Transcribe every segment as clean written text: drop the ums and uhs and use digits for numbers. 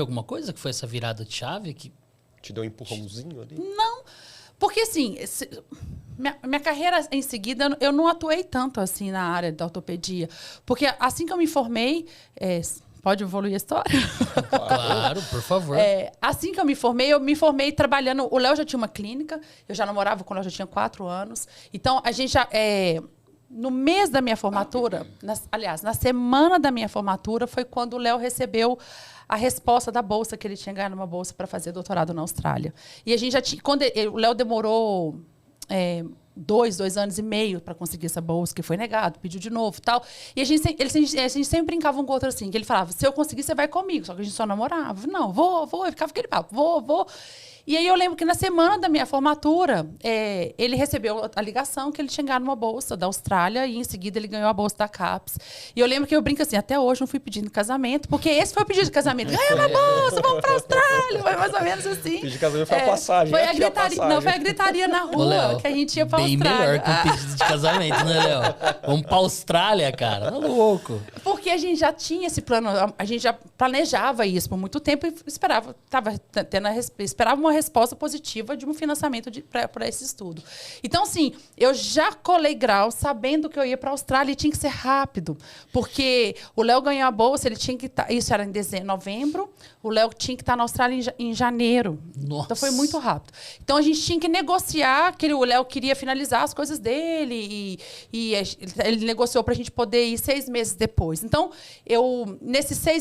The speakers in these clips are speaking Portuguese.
alguma coisa que foi essa virada de chave que te deu um empurrãozinho ali? Não, porque assim, minha carreira em seguida, eu não atuei tanto assim na área da ortopedia, porque assim que eu me formei, pode evoluir a história? Claro, por favor. Assim que eu me formei trabalhando, o Léo já tinha uma clínica, eu já namorava quando eu já tinha 4 anos, então a gente já... no mês da minha formatura, aliás, na semana da minha formatura, foi quando o Léo recebeu a resposta da bolsa, que ele tinha ganhado uma bolsa para fazer doutorado na Austrália. E a gente já tinha... o Léo demorou 2 anos e meio para conseguir essa bolsa, que foi negado, pediu de novo e tal. E a gente sempre brincava um com o outro assim, que ele falava, se eu conseguir, você vai comigo. Só que a gente só namorava. Não, vou. Eu ficava aquele papo, vou. E aí eu lembro que na semana da minha formatura, ele recebeu a ligação que ele tinha ganhado uma bolsa da Austrália e em seguida ele ganhou a bolsa da CAPES. E eu lembro que eu brinco assim, até hoje não fui pedindo casamento, porque esse foi o pedido de casamento. Ganha uma bolsa, vamos pra Austrália. Foi mais ou menos assim. O pedido de casamento foi a passagem. Foi a gritaria, não, foi a gritaria na rua, Léo, que a gente ia pra bem Austrália. melhor que um pedido de casamento, né, Léo? Vamos pra Austrália, cara. Tá louco. Porque a gente já tinha esse plano, a gente já planejava isso por muito tempo e esperava uma resposta positiva de um financiamento para esse estudo. Então, assim, eu já colei grau sabendo que eu ia para a Austrália e tinha que ser rápido, porque o Léo ganhou a bolsa, ele tinha que estar... Isso era em novembro, o Léo tinha que estar na Austrália em janeiro. Nossa. Então, foi muito rápido. Então, a gente tinha que negociar, que o Léo queria finalizar as coisas dele e ele negociou para a gente poder ir 6 meses depois. Então,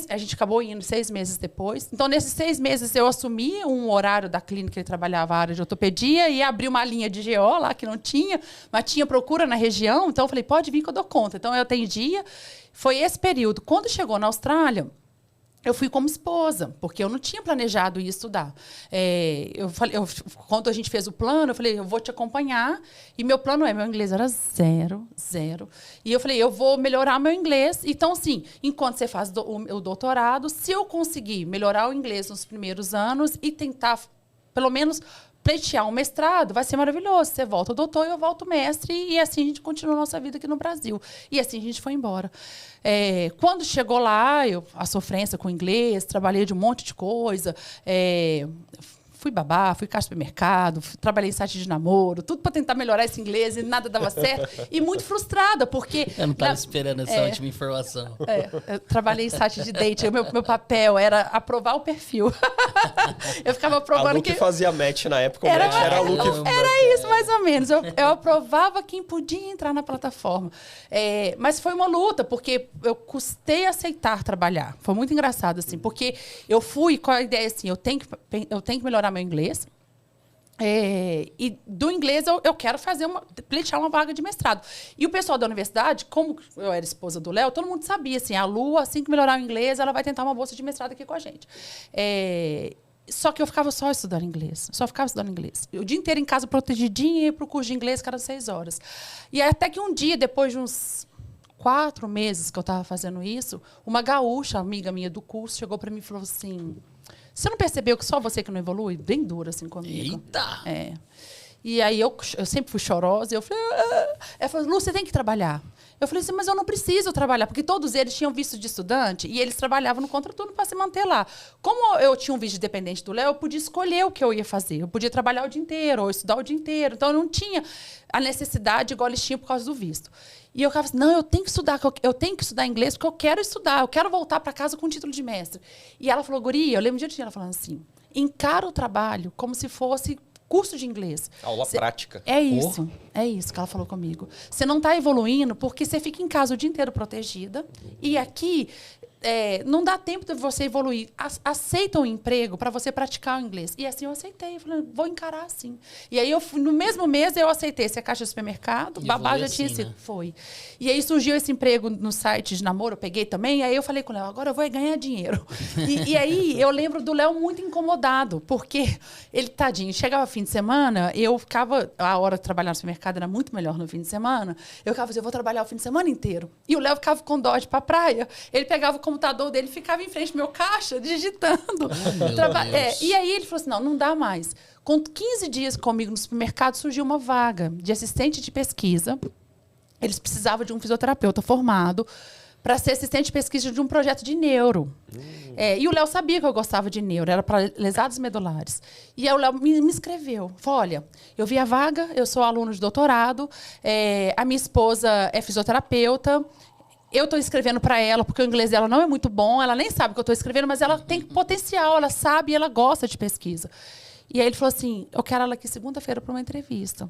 a gente acabou indo 6 meses depois. Então, nesses 6 meses, eu assumi um horário da clínica que ele trabalhava, a área de ortopedia, e abri uma linha de GO lá, que não tinha, mas tinha procura na região. Então, eu falei, pode vir que eu dou conta. Então, eu atendia. Foi esse período. Quando chegou na Austrália, eu fui como esposa, porque eu não tinha planejado ir estudar. Quando a gente fez o plano, eu falei, eu vou te acompanhar. E meu inglês era zero. E eu falei, eu vou melhorar meu inglês. Então, assim, enquanto você faz o doutorado, se eu conseguir melhorar o inglês nos primeiros anos e tentar, pelo menos, pleitear um mestrado, vai ser maravilhoso. Você volta o doutor e eu volto o mestre, e assim a gente continua a nossa vida aqui no Brasil. E assim a gente foi embora. Quando chegou lá, a sofrência com o inglês, trabalhei de um monte de coisa, fui babá, fui caixa de supermercado, trabalhei em site de namoro, tudo para tentar melhorar esse inglês e nada dava certo. E muito frustrada, porque... Eu não estava esperando essa última informação. Eu trabalhei em site de date, meu papel era aprovar o perfil. Eu ficava aprovando... A Lu que fazia match na época, era a Lu que... Era isso, mais ou menos. Eu aprovava quem podia entrar na plataforma. Mas foi uma luta, porque eu custei aceitar trabalhar. Foi muito engraçado, assim, porque eu fui com a ideia assim, eu tenho que melhorar meu inglês. E do inglês eu quero pleitear uma vaga de mestrado. E o pessoal da universidade, como eu era esposa do Léo, todo mundo sabia, assim, a Lu, assim que melhorar o inglês, ela vai tentar uma bolsa de mestrado aqui com a gente. Só que eu ficava só estudando inglês. O dia inteiro em casa, protegidinha, e ia para o curso de inglês, cada 6 horas. E até que um dia, depois de uns 4 meses que eu estava fazendo isso, uma gaúcha, amiga minha do curso, chegou para mim e falou assim... Você não percebeu que só você que não evolui? Bem dura, assim, comigo. Eita! E aí eu sempre fui chorosa. E eu falei... Ela falou, Lu, você tem que trabalhar. Eu falei assim, mas eu não preciso trabalhar, porque todos eles tinham visto de estudante e eles trabalhavam no contraturno para se manter lá. Como eu tinha um visto de dependente do Léo, eu podia escolher o que eu ia fazer. Eu podia trabalhar o dia inteiro ou estudar o dia inteiro. Então, eu não tinha a necessidade igual eles tinham por causa do visto. E eu ficava assim, não, eu tenho que estudar inglês porque eu quero estudar, eu quero voltar para casa com o título de mestre. E ela falou, guria, eu lembro direitinho ela falando assim, encara o trabalho como se fosse curso de inglês. Aula prática. É isso que ela falou comigo. Você não está evoluindo porque você fica em casa o dia inteiro protegida e aqui... não dá tempo de você evoluir. Aceita um emprego para você praticar o inglês. E assim eu aceitei. Eu falei, vou encarar assim. E aí, no mesmo mês, eu aceitei ser caixa de supermercado. Babá já tinha sido. Né? Foi. E aí surgiu esse emprego no site de namoro. Eu peguei também. E aí eu falei com o Léo, agora eu vou ganhar dinheiro. E aí eu lembro do Léo muito incomodado. Porque ele, tadinho, chegava fim de semana, eu ficava... A hora de trabalhar no supermercado era muito melhor no fim de semana. Eu ficava assim, eu vou trabalhar o fim de semana inteiro. E o Léo ficava com dó de ir pra praia. Ele pegava o computador dele, ficava em frente ao meu caixa, digitando. E aí ele falou assim, não dá mais. Com 15 dias comigo no supermercado, surgiu uma vaga de assistente de pesquisa. Eles precisavam de um fisioterapeuta formado para ser assistente de pesquisa de um projeto de neuro. E o Léo sabia que eu gostava de neuro, era para lesados medulares. E aí o Léo me inscreveu. Falou, olha, eu vi a vaga, eu sou aluno de doutorado, a minha esposa é fisioterapeuta, eu estou escrevendo para ela, porque o inglês dela não é muito bom, ela nem sabe que eu estou escrevendo, mas ela tem potencial, ela sabe e ela gosta de pesquisa. E aí ele falou assim, eu quero ela aqui segunda-feira para uma entrevista.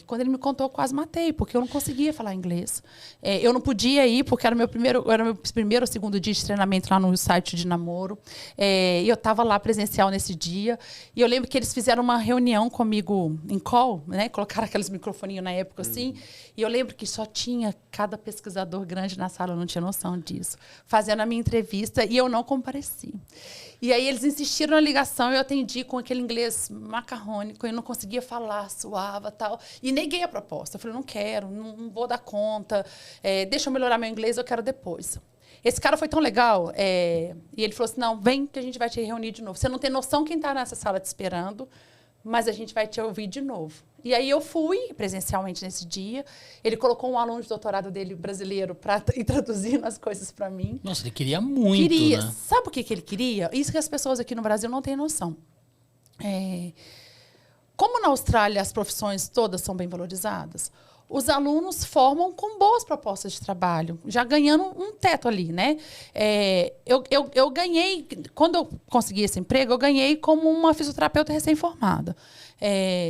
Quando ele me contou, eu quase matei, porque eu não conseguia falar inglês. Eu não podia ir, porque era meu primeiro ou segundo dia de treinamento lá no site de namoro. E eu estava lá presencial nesse dia. E eu lembro que eles fizeram uma reunião comigo em call, né? Colocaram aqueles microfoninhos na época assim. E eu lembro que só tinha cada pesquisador grande na sala, eu não tinha noção disso, fazendo a minha entrevista, e eu não compareci. E aí eles insistiram na ligação, eu atendi com aquele inglês macarrônico, eu não conseguia falar, suava tal. E neguei a proposta. Eu falei, não quero, não vou dar conta, deixa eu melhorar meu inglês, eu quero depois. Esse cara foi tão legal, e ele falou assim, não, vem que a gente vai te reunir de novo. Você não tem noção quem está nessa sala te esperando, mas a gente vai te ouvir de novo. E aí eu fui presencialmente nesse dia. Ele colocou um aluno de doutorado dele, brasileiro, para ir traduzindo as coisas para mim. Nossa, ele queria muito, né? Sabe o que ele queria? Isso que as pessoas aqui no Brasil não têm noção. Como na Austrália as profissões todas são bem valorizadas, os alunos formam com boas propostas de trabalho, já ganhando um teto ali, né? Eu ganhei, quando eu consegui esse emprego, eu ganhei como uma fisioterapeuta recém-formada.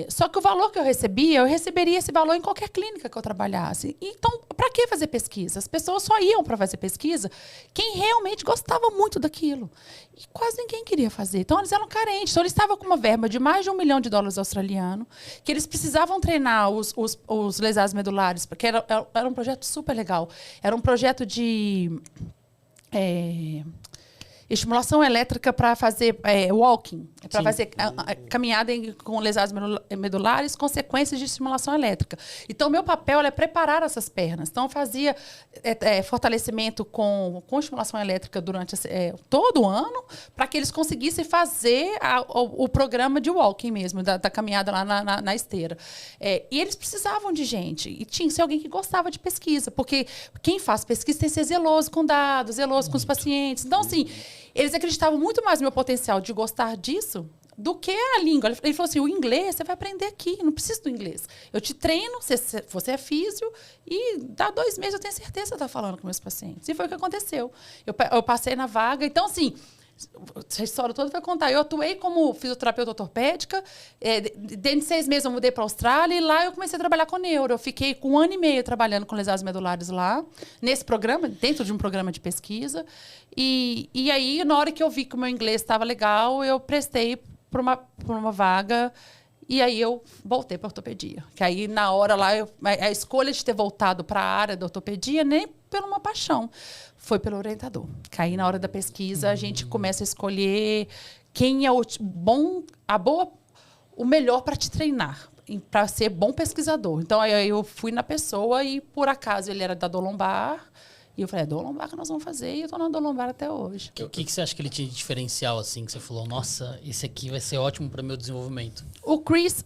Só que o valor que eu receberia esse valor em qualquer clínica que eu trabalhasse. Então, para que fazer pesquisa? As pessoas só iam para fazer pesquisa quem realmente gostava muito daquilo. E quase ninguém queria fazer. Então, eles eram carentes. Então, eles estavam com uma verba de mais de $1 milhão australiano, que eles precisavam treinar os lesados medulares, porque era um projeto super legal. Era um projeto de estimulação elétrica para fazer walking, para fazer caminhada com lesados medulares, consequências de estimulação elétrica. Então, meu papel é preparar essas pernas. Então, eu fazia fortalecimento com estimulação elétrica durante todo o ano, para que eles conseguissem fazer o programa de walking mesmo, da caminhada lá na esteira. E eles precisavam de gente. E tinha que ser alguém que gostava de pesquisa, porque quem faz pesquisa tem que ser zeloso com dados, zeloso com os pacientes. Então, assim, eles acreditavam muito mais no meu potencial de gostar disso do que a língua. Ele falou assim, o inglês você vai aprender aqui, não precisa do inglês. Eu te treino, você é físio, e dá 2 meses eu tenho certeza que você está falando com meus pacientes. E foi o que aconteceu. Eu passei na vaga. Então, assim, essa história toda foi contar. Eu atuei como fisioterapeuta ortopédica. Dentro de 6 meses eu mudei para a Austrália e lá eu comecei a trabalhar com neuro. Eu fiquei com 1 ano e meio trabalhando com lesados medulares lá, nesse programa, dentro de um programa de pesquisa. E aí, na hora que eu vi que o meu inglês estava legal, eu prestei por uma vaga. E aí eu voltei para a ortopedia. Que aí, na hora lá, a escolha de ter voltado para a área da ortopedia, nem por uma paixão, foi pelo orientador. Que aí, na hora da pesquisa, a gente começa a escolher quem é o melhor para te treinar, para ser bom pesquisador. Então, aí eu fui na pessoa e, por acaso, ele era da dor lombar. E eu falei, dor lombar que nós vamos fazer, e eu estou na dor lombar até hoje. O que você acha que ele tinha de diferencial, assim, que você falou, nossa, esse aqui vai ser ótimo para o meu desenvolvimento? O Chris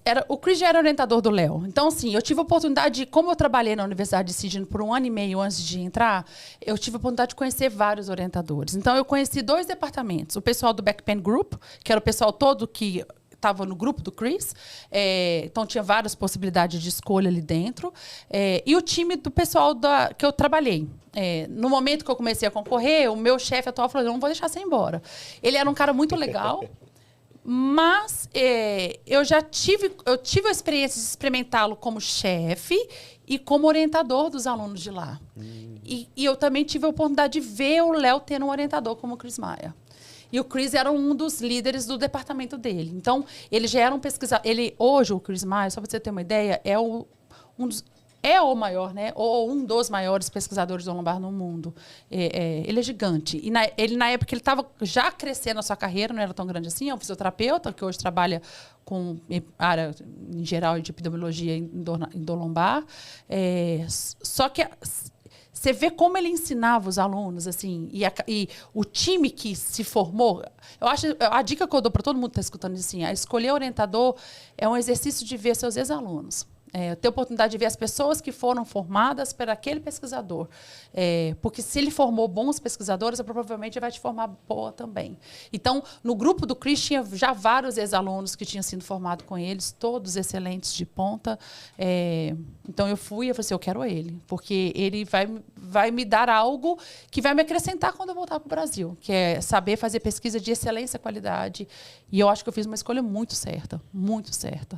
já era orientador do Léo. Então, assim, eu tive a oportunidade, como eu trabalhei na Universidade de Sydney por 1 ano e meio antes de entrar, eu tive a oportunidade de conhecer vários orientadores. Então, eu conheci 2 departamentos. O pessoal do Back Pain Group, que era o pessoal todo que estava no grupo do Chris, então tinha várias possibilidades de escolha ali dentro, e o time do pessoal que eu trabalhei. No momento que eu comecei a concorrer, o meu chefe atual falou, eu não vou deixar você ir embora. Ele era um cara muito legal, mas eu tive a experiência de experimentá-lo como chefe e como orientador dos alunos de lá. E eu também tive a oportunidade de ver o Léo tendo um orientador como o Chris Maia. E o Chris era um dos líderes do departamento dele. Então, ele já era um pesquisador. Hoje, o Chris Maia, só para você ter uma ideia, é o maior, né? Ou um dos maiores pesquisadores do lombar no mundo. Ele é gigante. E na época, ele estava já crescendo a sua carreira, não era tão grande assim. É um fisioterapeuta que hoje trabalha com área, em geral, de epidemiologia em dor lombar. Só que você vê como ele ensinava os alunos, assim, e o time que se formou. Eu acho, a dica que eu dou para todo mundo que está escutando, assim, a escolher orientador é um exercício de ver seus ex-alunos. ter a oportunidade de ver as pessoas que foram formadas por aquele pesquisador. Porque se ele formou bons pesquisadores, provavelmente ele vai te formar boa também. Então, no grupo do Chris, tinha já vários ex-alunos que tinham sido formados com eles, todos excelentes de ponta. Então, eu falei assim, eu quero ele, porque ele vai me dar algo que vai me acrescentar quando eu voltar para o Brasil, que é saber fazer pesquisa de excelência e qualidade. E eu acho que eu fiz uma escolha muito certa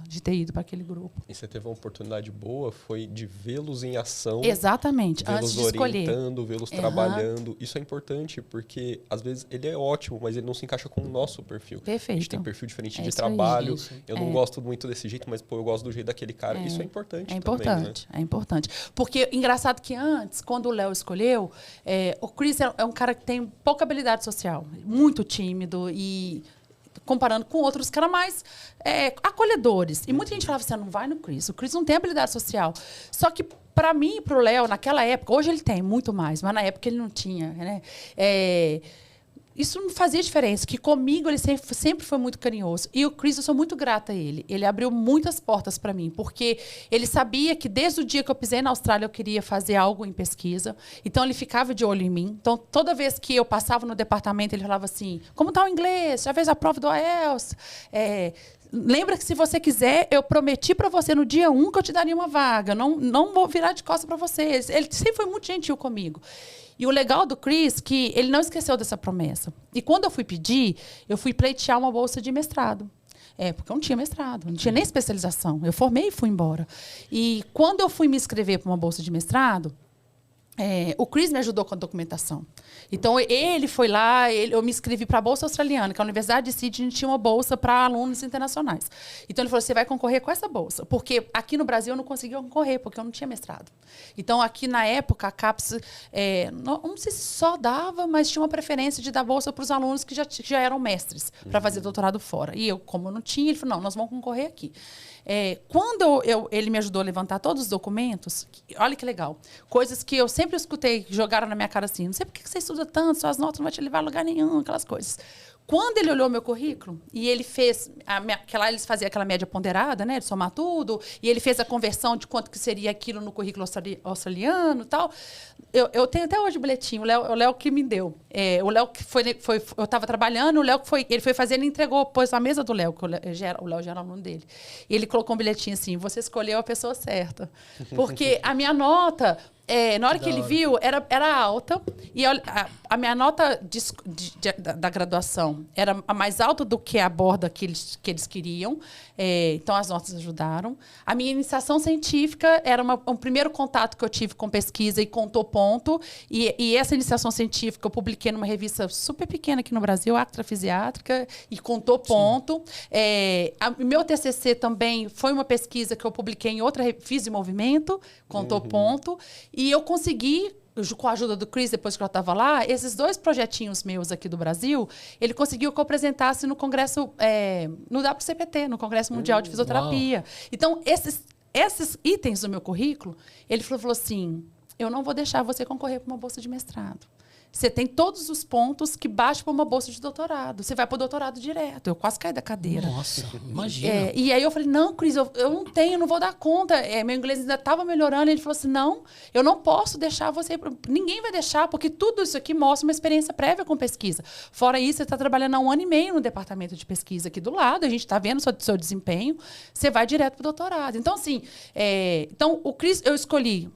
de ter ido para aquele grupo. E você teve uma oportunidade boa, foi de vê-los em ação. Exatamente, antes de escolher. Vê-los trabalhando. Isso é importante, porque às vezes ele é ótimo, mas ele não se encaixa com o nosso perfil. Perfeito. A gente tem perfil diferente de trabalho. Isso. Eu não gosto muito desse jeito, mas eu gosto do jeito daquele cara. Isso é importante. É importante, também, né? é importante. Porque, engraçado que antes, quando o Léo escolheu, o Chris é um cara que tem pouca habilidade social, muito tímido e comparando com outros que eram mais acolhedores. E muita gente falava assim, não vai no Chris. O Chris não tem habilidade social. Só que, para mim e para o Léo, naquela época, hoje ele tem muito mais, mas na época ele não tinha, né? Isso não fazia diferença, que comigo ele sempre foi muito carinhoso. E o Chris, eu sou muito grata a ele. Ele abriu muitas portas para mim, porque ele sabia que desde o dia que eu pisei na Austrália eu queria fazer algo em pesquisa. Então, ele ficava de olho em mim. Então, toda vez que eu passava no departamento, ele falava assim, como está o inglês? Já fez a prova do IELTS? Lembra que se você quiser, eu prometi para você no dia 1 que eu te daria uma vaga. Não vou virar de costas para você. Ele sempre foi muito gentil comigo. E o legal do Chris é que ele não esqueceu dessa promessa. E quando eu fui pedir, eu fui pleitear uma bolsa de mestrado. Porque eu não tinha mestrado, não tinha nem especialização. Eu formei e fui embora. E quando eu fui me inscrever para uma bolsa de mestrado, o Chris me ajudou com a documentação. Então, ele foi lá, eu me inscrevi para a Bolsa Australiana, que a Universidade de Sydney tinha uma bolsa para alunos internacionais. Então, ele falou, você vai concorrer com essa bolsa. Porque aqui no Brasil eu não conseguia concorrer, porque eu não tinha mestrado. Então, aqui na época, a CAPES, não sei se só dava, mas tinha uma preferência de dar bolsa para os alunos que já eram mestres, para fazer doutorado fora. E eu, como eu não tinha, ele falou, não, nós vamos concorrer aqui. Quando ele me ajudou a levantar todos os documentos, olha que legal, coisas que eu sempre escutei, jogaram na minha cara assim, não sei por que você estuda tanto, suas notas não vão te levar a lugar nenhum, aquelas coisas. Quando ele olhou meu currículo, e ele fez, lá eles faziam aquela média ponderada, né, de somar tudo, e ele fez a conversão de quanto que seria aquilo no currículo australiano e tal, eu tenho até hoje o bilhetinho, o Léo que me deu. O Léo que eu estava trabalhando, o Léo que ele foi fazer, ele entregou, pôs na mesa do Léo, que o Léo já era aluno dele. E ele colocou um bilhetinho assim, você escolheu a pessoa certa. Porque a minha nota... na hora que ele viu, era alta. E a minha nota da graduação era a mais alta do que a borda que eles queriam. Então, as notas ajudaram. A minha iniciação científica era um primeiro contato que eu tive com pesquisa e contou ponto. E essa iniciação científica eu publiquei numa revista super pequena aqui no Brasil, Actrafisiátrica, e contou ponto. Meu TCC também foi uma pesquisa que eu publiquei em outra Fiz de Movimento, contou ponto. E eu consegui, com a ajuda do Chris, depois que eu estava lá, esses 2 projetinhos meus aqui do Brasil, ele conseguiu que eu apresentasse no congresso, no WCPT, no Congresso Mundial de Fisioterapia. Uau. Então, esses itens do meu currículo, ele falou assim, eu não vou deixar você concorrer para uma bolsa de mestrado. Você tem todos os pontos que baixam para uma bolsa de doutorado. Você vai para o doutorado direto. Eu quase caí da cadeira. Nossa, imagina. E aí eu falei, não, Cris, eu não tenho, não vou dar conta. Meu inglês ainda estava melhorando. Ele falou assim, não, eu não posso deixar você... Ninguém vai deixar, porque tudo isso aqui mostra uma experiência prévia com pesquisa. Fora isso, você está trabalhando há 1 ano e meio no departamento de pesquisa aqui do lado. A gente está vendo o seu desempenho. Você vai direto para o doutorado. Então, assim... Então, o Cris, eu escolhi...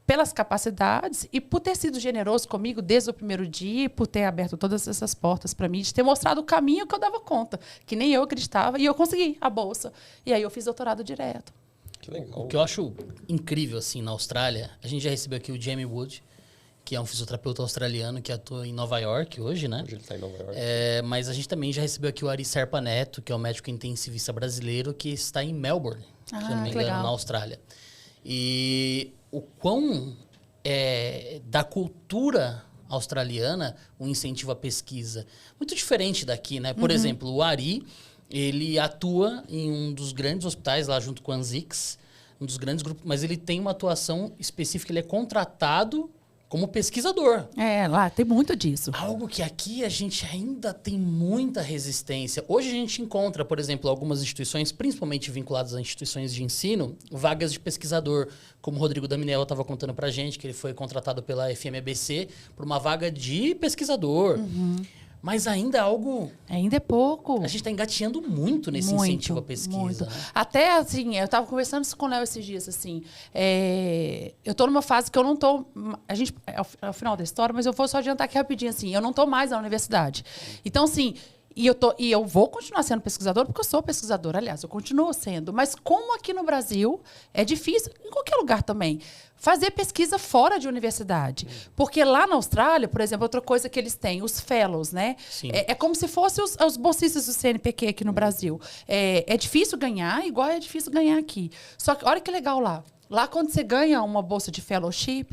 pelas capacidades e por ter sido generoso comigo desde o primeiro dia, por ter aberto todas essas portas para mim, de ter mostrado o caminho que eu dava conta, que nem eu acreditava, e eu consegui a bolsa. E aí eu fiz doutorado direto. Que legal. O que eu acho incrível, assim, na Austrália, a gente já recebeu aqui o Jamie Wood, que é um fisioterapeuta australiano que atua em Nova York hoje, né? Hoje ele está em Nova York. Mas a gente também já recebeu aqui o Ari Serpa Neto, que é um médico intensivista brasileiro, que está em Melbourne, se eu não me engano, na Austrália. E... o quão da cultura australiana o incentivo à pesquisa. Muito diferente daqui, né? Por exemplo, o Ari, ele atua em um dos grandes hospitais lá junto com a ANZICS, um dos grandes grupos, mas ele tem uma atuação específica, ele é contratado como pesquisador. Lá tem muito disso. Algo que aqui a gente ainda tem muita resistência. Hoje a gente encontra, por exemplo, algumas instituições, principalmente vinculadas a instituições de ensino, vagas de pesquisador, como o Rodrigo Daminel estava contando pra gente, que ele foi contratado pela FMEBC por uma vaga de pesquisador. Mas ainda é algo... Ainda é pouco. A gente está engateando muito nesse incentivo à pesquisa. Muito. Né? Até, assim, eu estava conversando isso com o Léo esses dias, assim. Eu estou numa fase que eu não estou... É o final da história, mas eu vou só adiantar aqui rapidinho, assim. Eu não estou mais na universidade. Então, assim... E eu vou continuar sendo pesquisadora, porque eu sou pesquisadora, aliás, eu continuo sendo. Mas como aqui no Brasil é difícil, em qualquer lugar também, fazer pesquisa fora de universidade. Porque lá na Austrália, por exemplo, outra coisa que eles têm, os fellows, né? É como se fossem os bolsistas do CNPq aqui no Brasil. É difícil ganhar, igual é difícil ganhar aqui. Só que olha que legal lá. Lá, quando você ganha uma bolsa de fellowship,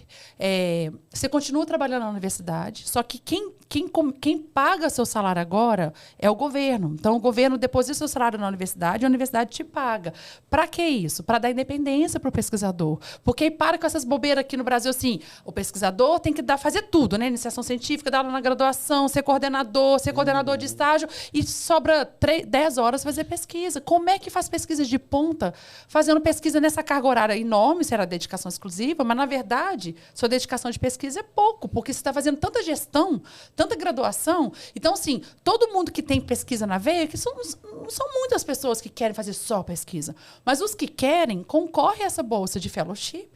você continua trabalhando na universidade, só que quem paga seu salário agora é o governo. Então, o governo deposita seu salário na universidade e a universidade te paga. Para que isso? Para dar independência para o pesquisador. Porque aí para com essas bobeiras aqui no Brasil, assim, o pesquisador tem que fazer tudo, né? Iniciação científica, dar aula na graduação, ser coordenador de estágio, e sobra 10 horas fazer pesquisa. Como é que faz pesquisa de ponta, fazendo pesquisa nessa carga horária enorme? Se era dedicação exclusiva, mas, na verdade, sua dedicação de pesquisa é pouco, porque você está fazendo tanta gestão, tanta graduação. Então, assim, todo mundo que tem pesquisa na veia, que não são muitas pessoas que querem fazer só pesquisa, mas os que querem concorrem a essa bolsa de fellowship.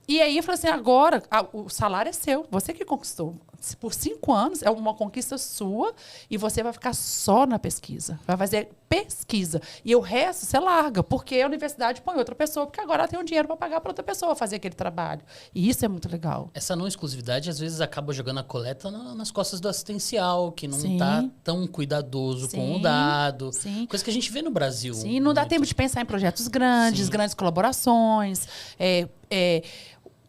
E aí eu falei assim, agora o salário é seu, você que conquistou. Por 5 anos é uma conquista sua e você vai ficar só na pesquisa. Vai fazer pesquisa. E o resto você larga, porque a universidade põe outra pessoa, porque agora ela tem um dinheiro para pagar para outra pessoa fazer aquele trabalho. E isso é muito legal. Essa não exclusividade, às vezes, acaba jogando a coleta nas costas do assistencial, que não está tão cuidadoso com o dado. Coisa que a gente vê no Brasil. Sim, não dá tempo de pensar em projetos grandes, grandes colaborações,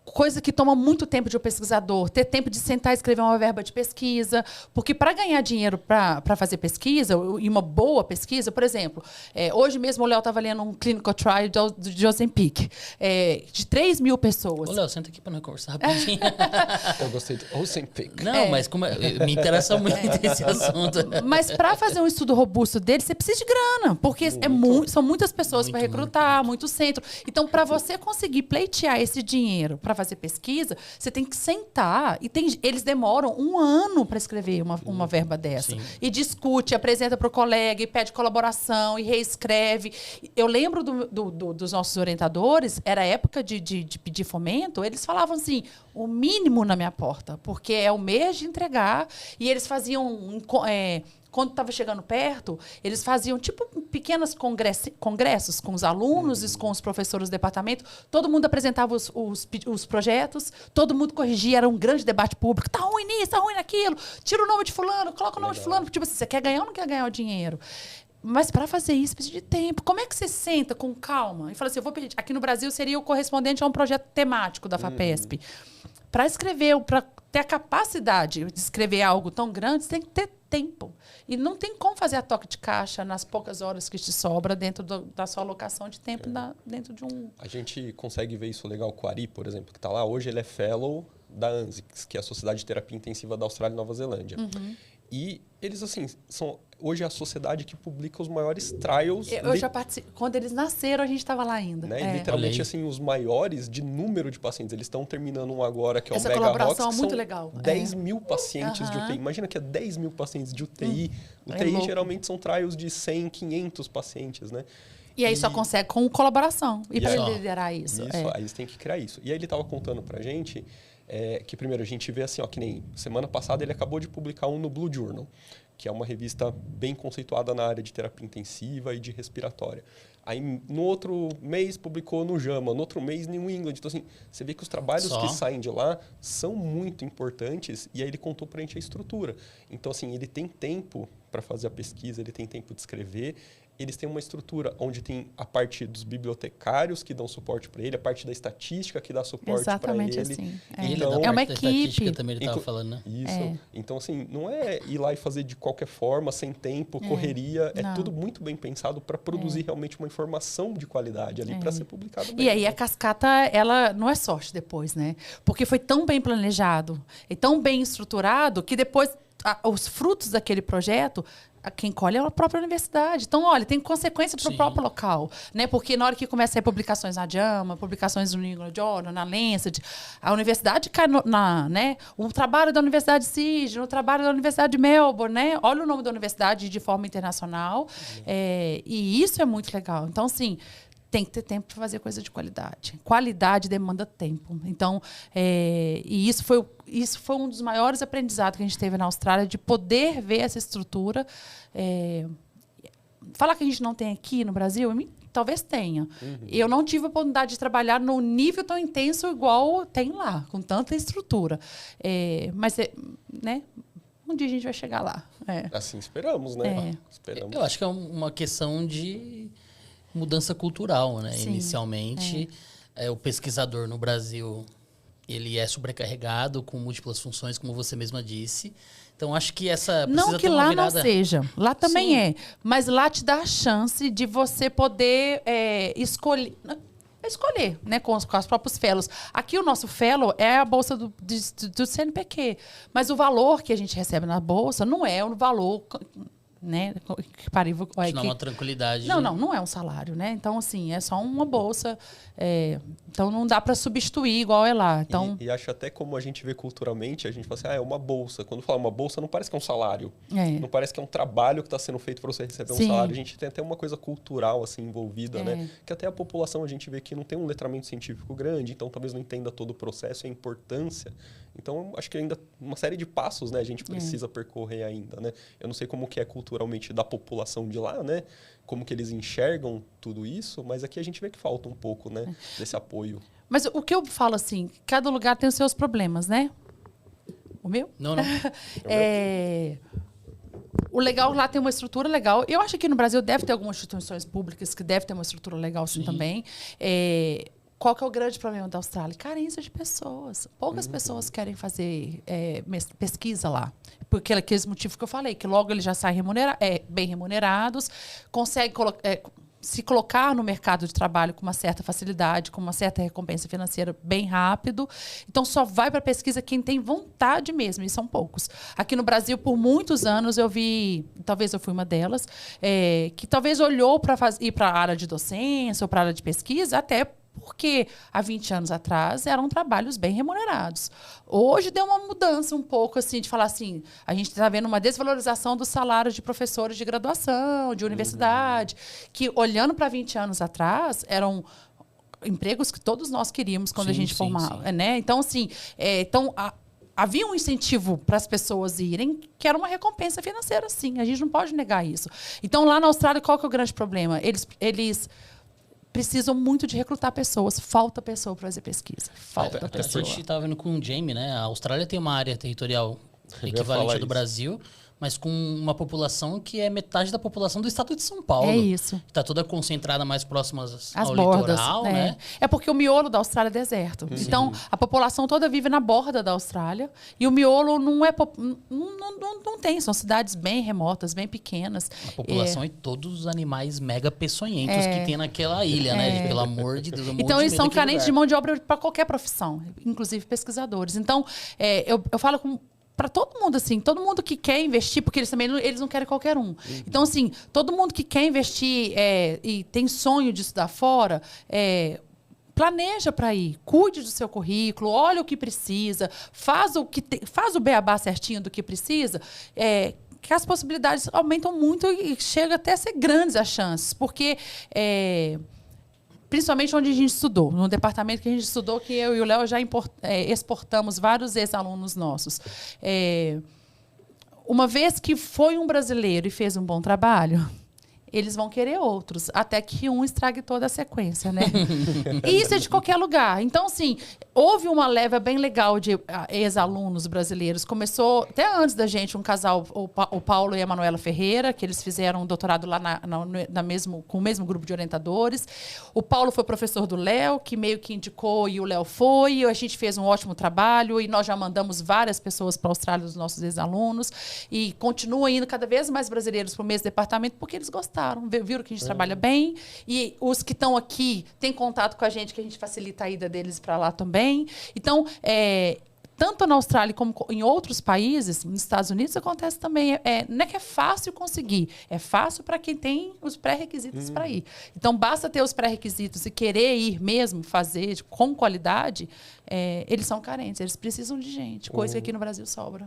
coisa que toma muito tempo de um pesquisador, ter tempo de sentar e escrever uma verba de pesquisa, porque para ganhar dinheiro para fazer pesquisa, e uma boa pesquisa, por exemplo, hoje mesmo o Léo estava lendo um clinical trial de Ozempic, de 3 mil pessoas. Ô, Léo, senta aqui para nós conversar rapidinho. Eu gostei do Ozempic. Não, mas me interessa muito esse assunto. Mas para fazer um estudo robusto dele, você precisa de grana, porque são muitas pessoas para recrutar, muito centro. Então, para você conseguir pleitear esse dinheiro para fazer pesquisa, você tem que sentar. E eles demoram 1 ano para escrever uma verba dessa. E discute, apresenta para o colega, e pede colaboração, e reescreve. Eu lembro dos nossos orientadores, era época de pedir fomento, eles falavam assim, o mínimo na minha porta, porque é o mês de entregar, e eles faziam... quando estava chegando perto, eles faziam tipo pequenos congressos com os alunos e com os professores do departamento. Todo mundo apresentava os projetos, todo mundo corrigia, era um grande debate público. Está ruim nisso, está ruim naquilo, tira o nome de fulano, coloca o nome de fulano. Tipo assim, você quer ganhar ou não quer ganhar o dinheiro? Mas para fazer isso precisa de tempo. Como é que você senta com calma e fala assim, eu vou pedir... Aqui no Brasil seria o correspondente a um projeto temático da FAPESP. Para escrever, para ter a capacidade de escrever algo tão grande, você tem que ter tempo. E não tem como fazer a toque de caixa nas poucas horas que te sobra dentro da sua alocação de tempo dentro de um... A gente consegue ver isso legal com o Ari, por exemplo, que está lá. Hoje ele é fellow da ANZICS, que é a Sociedade de Terapia Intensiva da Austrália e Nova Zelândia. E eles, assim, são hoje a sociedade que publica os maiores trials. Eu já participei. Quando eles nasceram, a gente estava lá ainda. Né? Literalmente, assim, os maiores de número de pacientes. Eles estão terminando um agora, que é o Essa Mega colaboração Rocks, é muito são legal. 10 mil pacientes de UTI. Imagina que é 10 mil pacientes de UTI. UTI, geralmente, são trials de 100, 500 pacientes, né? E aí só consegue com colaboração. E para liderar isso. Aí eles têm que criar isso. E aí ele estava contando pra gente... que primeiro a gente vê assim, ó, que nem semana passada ele acabou de publicar um no Blue Journal, que é uma revista bem conceituada na área de terapia intensiva e de respiratória. Aí no outro mês publicou no JAMA, no outro mês New England. Então assim, você vê que os trabalhos que saem de lá são muito importantes, e aí ele contou pra gente a estrutura. Então assim, ele tem tempo para fazer a pesquisa, ele tem tempo de escrever. Eles têm uma estrutura onde tem a parte dos bibliotecários que dão suporte para ele, a parte da estatística que dá suporte para ele. Exatamente assim. Então, é uma equipe. Também ele estava falando, né? Isso. Então, assim, não é ir lá e fazer de qualquer forma, sem tempo, correria. É tudo muito bem pensado para produzir realmente uma informação informação de qualidade ali para ser publicado bem. E aí a cascata, ela não é sorte depois, né? Porque foi tão bem planejado e tão bem estruturado que depois os frutos daquele projeto, quem colhe é a própria universidade. Então, olha, tem consequência para o próprio local, né? Porque na hora que começa a sair publicações na JAMA, publicações no New England Journal, na Lancet, a universidade cai né? O trabalho da Universidade de Sydney, o trabalho da Universidade de Melbourne, né? Olha o nome da universidade de forma internacional. E isso é muito legal. Então, assim, tem que ter tempo para fazer coisa de qualidade. Qualidade demanda tempo. Então, e isso foi um dos maiores aprendizados que a gente teve na Austrália, de poder ver essa estrutura. Falar que a gente não tem aqui no Brasil, talvez tenha. Eu não tive a oportunidade de trabalhar no nível tão intenso igual tem lá, com tanta estrutura. Mas, né? Um dia a gente vai chegar lá. Assim esperamos, né? Esperamos. Eu acho que é uma questão de mudança cultural, né? Sim, Inicialmente, o pesquisador no Brasil, ele é sobrecarregado com múltiplas funções, como você mesma disse. Então, acho que essa precisa não que ter uma lá virada... não seja. Lá também Sim. é. Mas lá te dá a chance de você poder escolher, né, com os próprios fellows. Aqui o nosso fellow é a bolsa do CNPq. Mas o valor que a gente recebe na bolsa não é o valor... né? Não é uma tranquilidade. Não é um salário, né? Então, assim, é só uma bolsa. Então, não dá para substituir igual é lá. Então... E acho até como a gente vê culturalmente, a gente fala assim, é uma bolsa. Quando fala uma bolsa, não parece que é um salário. Não parece que é um trabalho que está sendo feito para você receber um salário. A gente tem até uma coisa cultural assim envolvida, né? Que até a população a gente vê que não tem um letramento científico grande, então talvez não entenda todo o processo e a importância. Então, acho que ainda uma série de passos, né, a gente precisa percorrer ainda, né? Eu não sei como que é culturalmente da população de lá, né? Como que eles enxergam tudo isso, mas aqui a gente vê que falta um pouco, né, desse apoio. Mas o que eu falo assim, cada lugar tem os seus problemas, né? O meu? Não. O legal lá tem uma estrutura legal. Eu acho que no Brasil deve ter algumas instituições públicas que devem ter uma estrutura legal sim também. Qual que é o grande problema da Austrália? Carência de pessoas. Poucas pessoas querem fazer pesquisa lá. Porque aqueles motivos que eu falei, que logo eles já saem bem remunerados, conseguem se colocar no mercado de trabalho com uma certa facilidade, com uma certa recompensa financeira bem rápido. Então, só vai para a pesquisa quem tem vontade mesmo, e são poucos. Aqui no Brasil, por muitos anos, eu vi, talvez eu fui uma delas, que talvez olhou para ir para a área de docência ou para a área de pesquisa, até porque há 20 anos atrás eram trabalhos bem remunerados. Hoje deu uma mudança um pouco, assim, de falar assim, a gente está vendo uma desvalorização dos salários de professores de graduação, de universidade, que, olhando para 20 anos atrás, eram empregos que todos nós queríamos quando a gente formava. Né? Então, assim, havia um incentivo para as pessoas irem, que era uma recompensa financeira, sim. A gente não pode negar isso. Então, lá na Austrália, qual que é o grande problema? Eles precisam muito de recrutar pessoas. Falta pessoa para fazer pesquisa. Falta pessoa. A gente estava vendo com o Jamie, né? A Austrália tem uma área territorial equivalente à do Brasil, mas com uma população que é metade da população do estado de São Paulo. É isso. Está toda concentrada mais próxima ao bordas, litoral, né? É porque o miolo da Austrália é deserto. Então, a população toda vive na borda da Austrália e o miolo não tem. São cidades bem remotas, bem pequenas. A população e todos os animais mega peçonhentos que tem naquela ilha, né? Pelo amor de Deus. Então, eles são carentes de mão de obra para qualquer profissão, inclusive pesquisadores. Então, eu falo para todo mundo, assim, todo mundo que quer investir, porque eles não querem qualquer um. Então, assim, todo mundo que quer investir e tem sonho de estudar fora, planeja para ir, cuide do seu currículo, olha o que precisa, faz o beabá certinho do que precisa, que as possibilidades aumentam muito e chega até a ser grandes as chances, porque principalmente onde a gente estudou, no departamento que a gente estudou, que eu e o Léo já exportamos vários ex-alunos nossos. Uma vez que foi um brasileiro e fez um bom trabalho, eles vão querer outros, até que um estrague toda a sequência, né? E isso é de qualquer lugar. Então, assim, houve uma leva bem legal de ex-alunos brasileiros. Começou até antes da gente, um casal, o Paulo e a Manuela Ferreira, que eles fizeram um doutorado lá com o mesmo grupo de orientadores. O Paulo foi professor do Léo, que meio que indicou, e o Léo foi. E a gente fez um ótimo trabalho, e nós já mandamos várias pessoas para a Austrália, dos nossos ex-alunos. E continuam indo cada vez mais brasileiros para o mesmo departamento, porque eles gostaram. gostaram, viram que a gente trabalha bem. E os que estão aqui têm contato com a gente, que a gente facilita a ida deles para lá também. Então, tanto na Austrália como em outros países, nos Estados Unidos acontece também. Não é que é fácil conseguir, é fácil para quem tem os pré-requisitos para ir. Então, basta ter os pré-requisitos e querer ir mesmo, fazer com qualidade, eles são carentes, eles precisam de gente, coisa que aqui no Brasil sobra.